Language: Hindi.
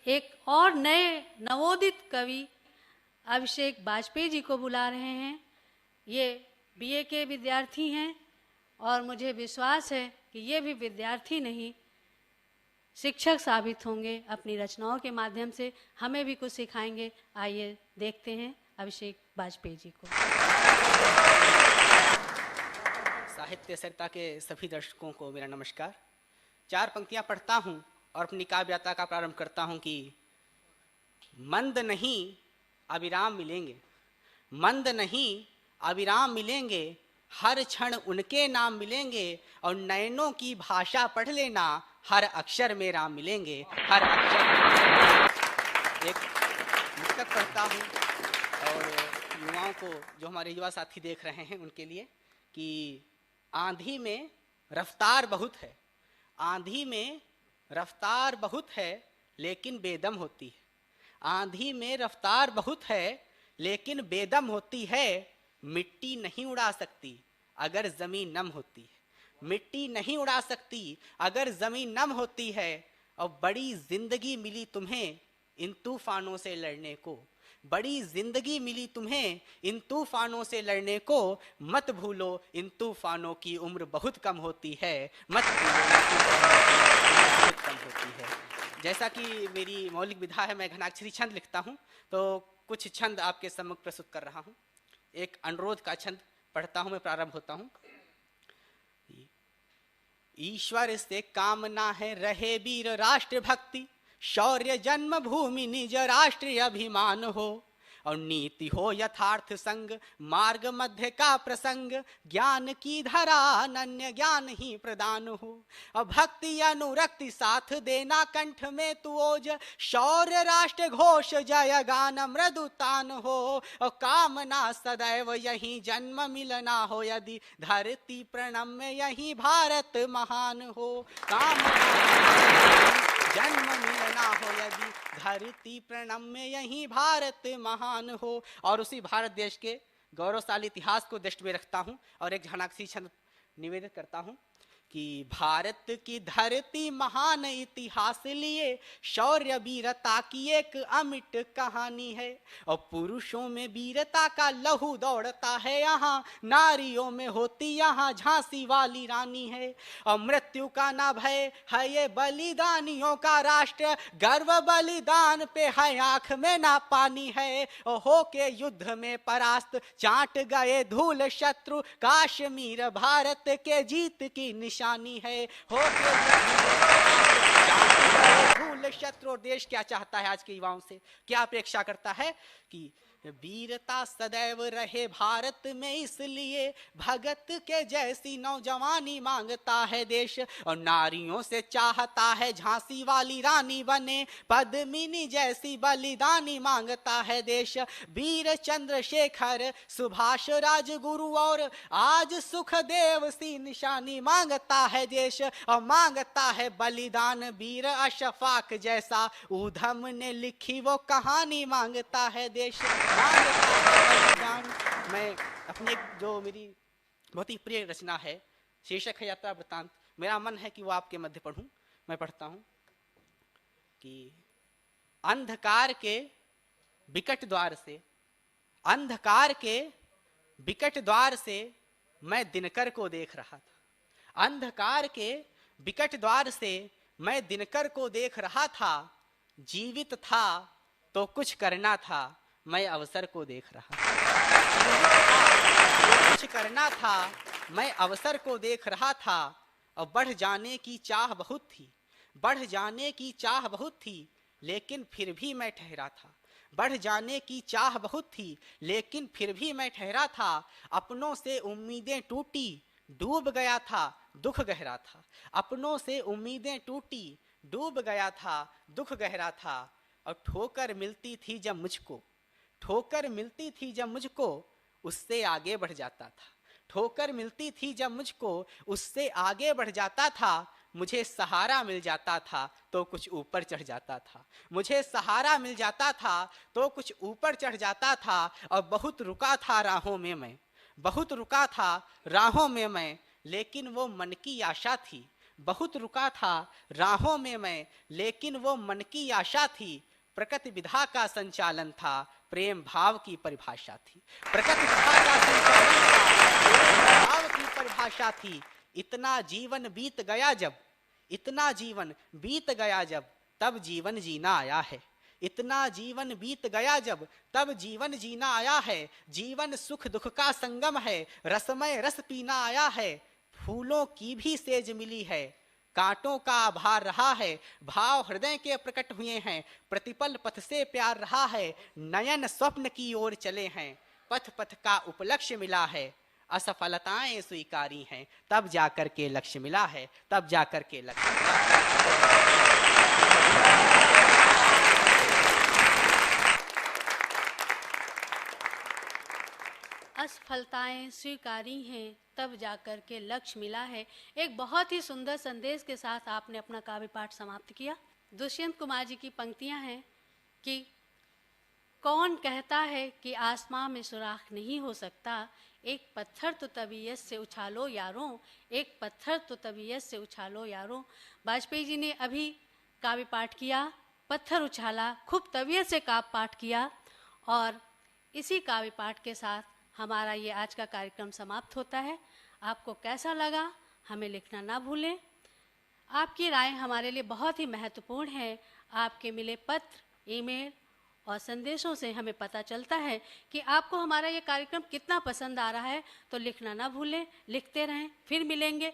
एक और नए नवोदित कवि अभिषेक वाजपेयी जी को बुला रहे हैं। ये बीए के विद्यार्थी हैं और मुझे विश्वास है कि ये भी विद्यार्थी नहीं, शिक्षक साबित होंगे। अपनी रचनाओं के माध्यम से हमें भी कुछ सिखाएंगे। आइए देखते हैं अभिषेक वाजपेयी जी को। साहित्य सरिता के सभी दर्शकों को मेरा नमस्कार। 4 पंक्तियां पढ़ता हूं और अपनी काव्य यात्रा का प्रारंभ करता हूं कि मंद नहीं अविराम मिलेंगे, मंद नहीं अविराम मिलेंगे, हर क्षण उनके नाम मिलेंगे, और नयनों की भाषा पढ़ लेना, हर अक्षर में राम मिलेंगे, हर अक्षर। एक पुस्तक पढ़ता हूँ और युवाओं को, जो हमारे युवा साथी देख रहे हैं, उनके लिए कि आंधी में रफ्तार बहुत है, आंधी में रफ्तार बहुत है लेकिन बेदम होती है, आंधी में रफ्तार बहुत है लेकिन बेदम होती है, मिट्टी नहीं उड़ा सकती अगर जमीन नम होती है, मिट्टी नहीं उड़ा सकती अगर जमीन नम होती है, और बड़ी जिंदगी मिली तुम्हें इन तूफानों से लड़ने को, बड़ी जिंदगी मिली तुम्हें इन तूफानों से लड़ने को, मत भूलो इन तूफानों की उम्र बहुत कम होती है, मत भूलो बहुत कम होती है। जैसा कि मेरी मौलिक विधा है, मैं घनाक्षरी छंद लिखता हूँ, तो कुछ छंद आपके सम्मुख प्रस्तुत कर रहा हूँ। एक अनुरोध का छंद पढ़ता हूँ, मैं प्रारंभ होता हूँ। ईश्वर से कामना है रहे वीर राष्ट्र भक्ति, शौर्य जन्मभूमि निज राष्ट्रीय अभिमान हो, और नीति हो यथार्थ संग, मार्ग मध्य का प्रसंग, ज्ञान की धरा अनन्य ज्ञान ही प्रदान हो, और भक्ति अनुरक्ति साथ देना कंठ में तू ओज, शौर्य राष्ट्र घोष जय गान मृदुतान हो, और कामना सदैव यही जन्म मिलना हो, यदि धरती प्रणम्य यही भारत महान हो, कामना जन्म मिलना हो, यदि धरती प्रणम्य यही भारत महान हो। और उसी भारत देश के गौरवशाली इतिहास को दृष्टि में रखता हूँ और एक घनाक्षरी छंद निवेदित करता हूँ कि भारत की धरती महान इतिहास लिए शौर्य वीरता की एक अमिट कहानी है, और पुरुषों में वीरता का लहू दौड़ता है, यहाँ नारियों में होती यहाँ झांसी वाली रानी है, और मृत्यु का ना भय है ये बलिदानियों का राष्ट्र, गर्व बलिदान पे है आंख में ना पानी है, और होके युद्ध में परास्त चाट गए धूल शत्रु, काश्मीर भारत के जीत की निशानी है, हो भूल शत्रु। देश क्या चाहता है आज के युवाओं से, क्या अपेक्षा करता है कि वीरता सदैव रहे भारत में, इसलिए भगत के जैसी नौजवानी मांगता है देश, और नारियों से चाहता है झांसी वाली रानी बने, पद्मिनी जैसी बलिदानी मांगता है देश, वीर चंद्रशेखर सुभाष राजगुरु और आज सुखदेव सी निशानी मांगता है देश, और मांगता है बलिदान वीर अशफाक जैसा, ऊधम ने लिखी वो कहानी मांगता है देश। मैं अपनी जो मेरी बहुत ही प्रिय रचना है, शीर्षक है यात्रा वृतांत, मेरा मन है कि वो आपके मध्य पढ़ूं। मैं पढ़ता हूं कि अंधकार के विकट द्वार से, अंधकार के विकट द्वार से मैं दिनकर को देख रहा था, अंधकार के विकट द्वार से मैं दिनकर को देख रहा था, जीवित था तो कुछ करना था, मैं अवसर को देख रहा था, कुछ करना था, मैं अवसर को देख रहा था, और बढ़ जाने की चाह बहुत थी, बढ़ जाने की चाह बहुत थी, लेकिन फिर भी मैं ठहरा था, बढ़ जाने की चाह बहुत थी, लेकिन फिर भी मैं ठहरा था, अपनों से उम्मीदें टूटी, डूब गया था, दुख गहरा था, अपनों से उम्मीदें टूटी, डूब गया था, दुख गहरा था, और ठोकर मिलती थी जब मुझको, ठोकर मिलती थी जब मुझको, उससे आगे बढ़ जाता था, ठोकर मिलती थी जब मुझको, उससे आगे बढ़ जाता था, मुझे सहारा मिल जाता था तो कुछ ऊपर चढ़ जाता था, मुझे सहारा मिल जाता था तो कुछ ऊपर चढ़ जाता था, और बहुत रुका था राहों में मैं, बहुत रुका था राहों में मैं, लेकिन वो मन की आशा थी, बहुत रुका था राहों में मैं, लेकिन वो मन की आशा थी, प्रकृति विधा का संचालन था, प्रेम भाव की परिभाषा थी। प्रकृति विधा का संचालन था, प्रेम भाव की परिभाषा थी। इतना जीवन बीत गया जब, इतना जीवन बीत गया जब, तब जीवन जीना आया है। इतना जीवन बीत गया जब, तब जीवन जीना आया है। जीवन सुख दुख का संगम है, रसमय रस पीना आया है। फूलों की भी सेज मिली है, कांटों का आभार रहा है। भाव हृदय के प्रकट हुए हैं, प्रतिपल पथ से प्यार रहा है। नयन स्वप्न की ओर चले हैं, पथ पथ का उपलक्ष्य मिला है। असफलताएं स्वीकारी हैं, तब जाकर के लक्ष्य मिला है, तब जाकर के लक्ष्य मिला है। असफलताएं स्वीकारी हैं, तब जाकर के लक्ष्य मिला है। एक बहुत ही सुंदर संदेश के साथ आपने अपना काव्य पाठ समाप्त किया। दुष्यंत कुमार जी की पंक्तियां हैं कि कौन कहता है कि आसमां में सुराख नहीं हो सकता, एक पत्थर तो तबीयत से उछालो यारों, एक पत्थर तो तबीयत से उछालो यारों। वाजपेयी जी ने अभी काव्य पाठ किया, पत्थर उछाला, खूब तबीयत से काव्य पाठ किया, और इसी काव्य पाठ के साथ हमारा ये आज का कार्यक्रम समाप्त होता है। आपको कैसा लगा हमें लिखना ना भूलें। आपकी राय हमारे लिए बहुत ही महत्वपूर्ण है। आपके मिले पत्र, ईमेल और संदेशों से हमें पता चलता है कि आपको हमारा ये कार्यक्रम कितना पसंद आ रहा है। तो लिखना ना भूलें, लिखते रहें। फिर मिलेंगे।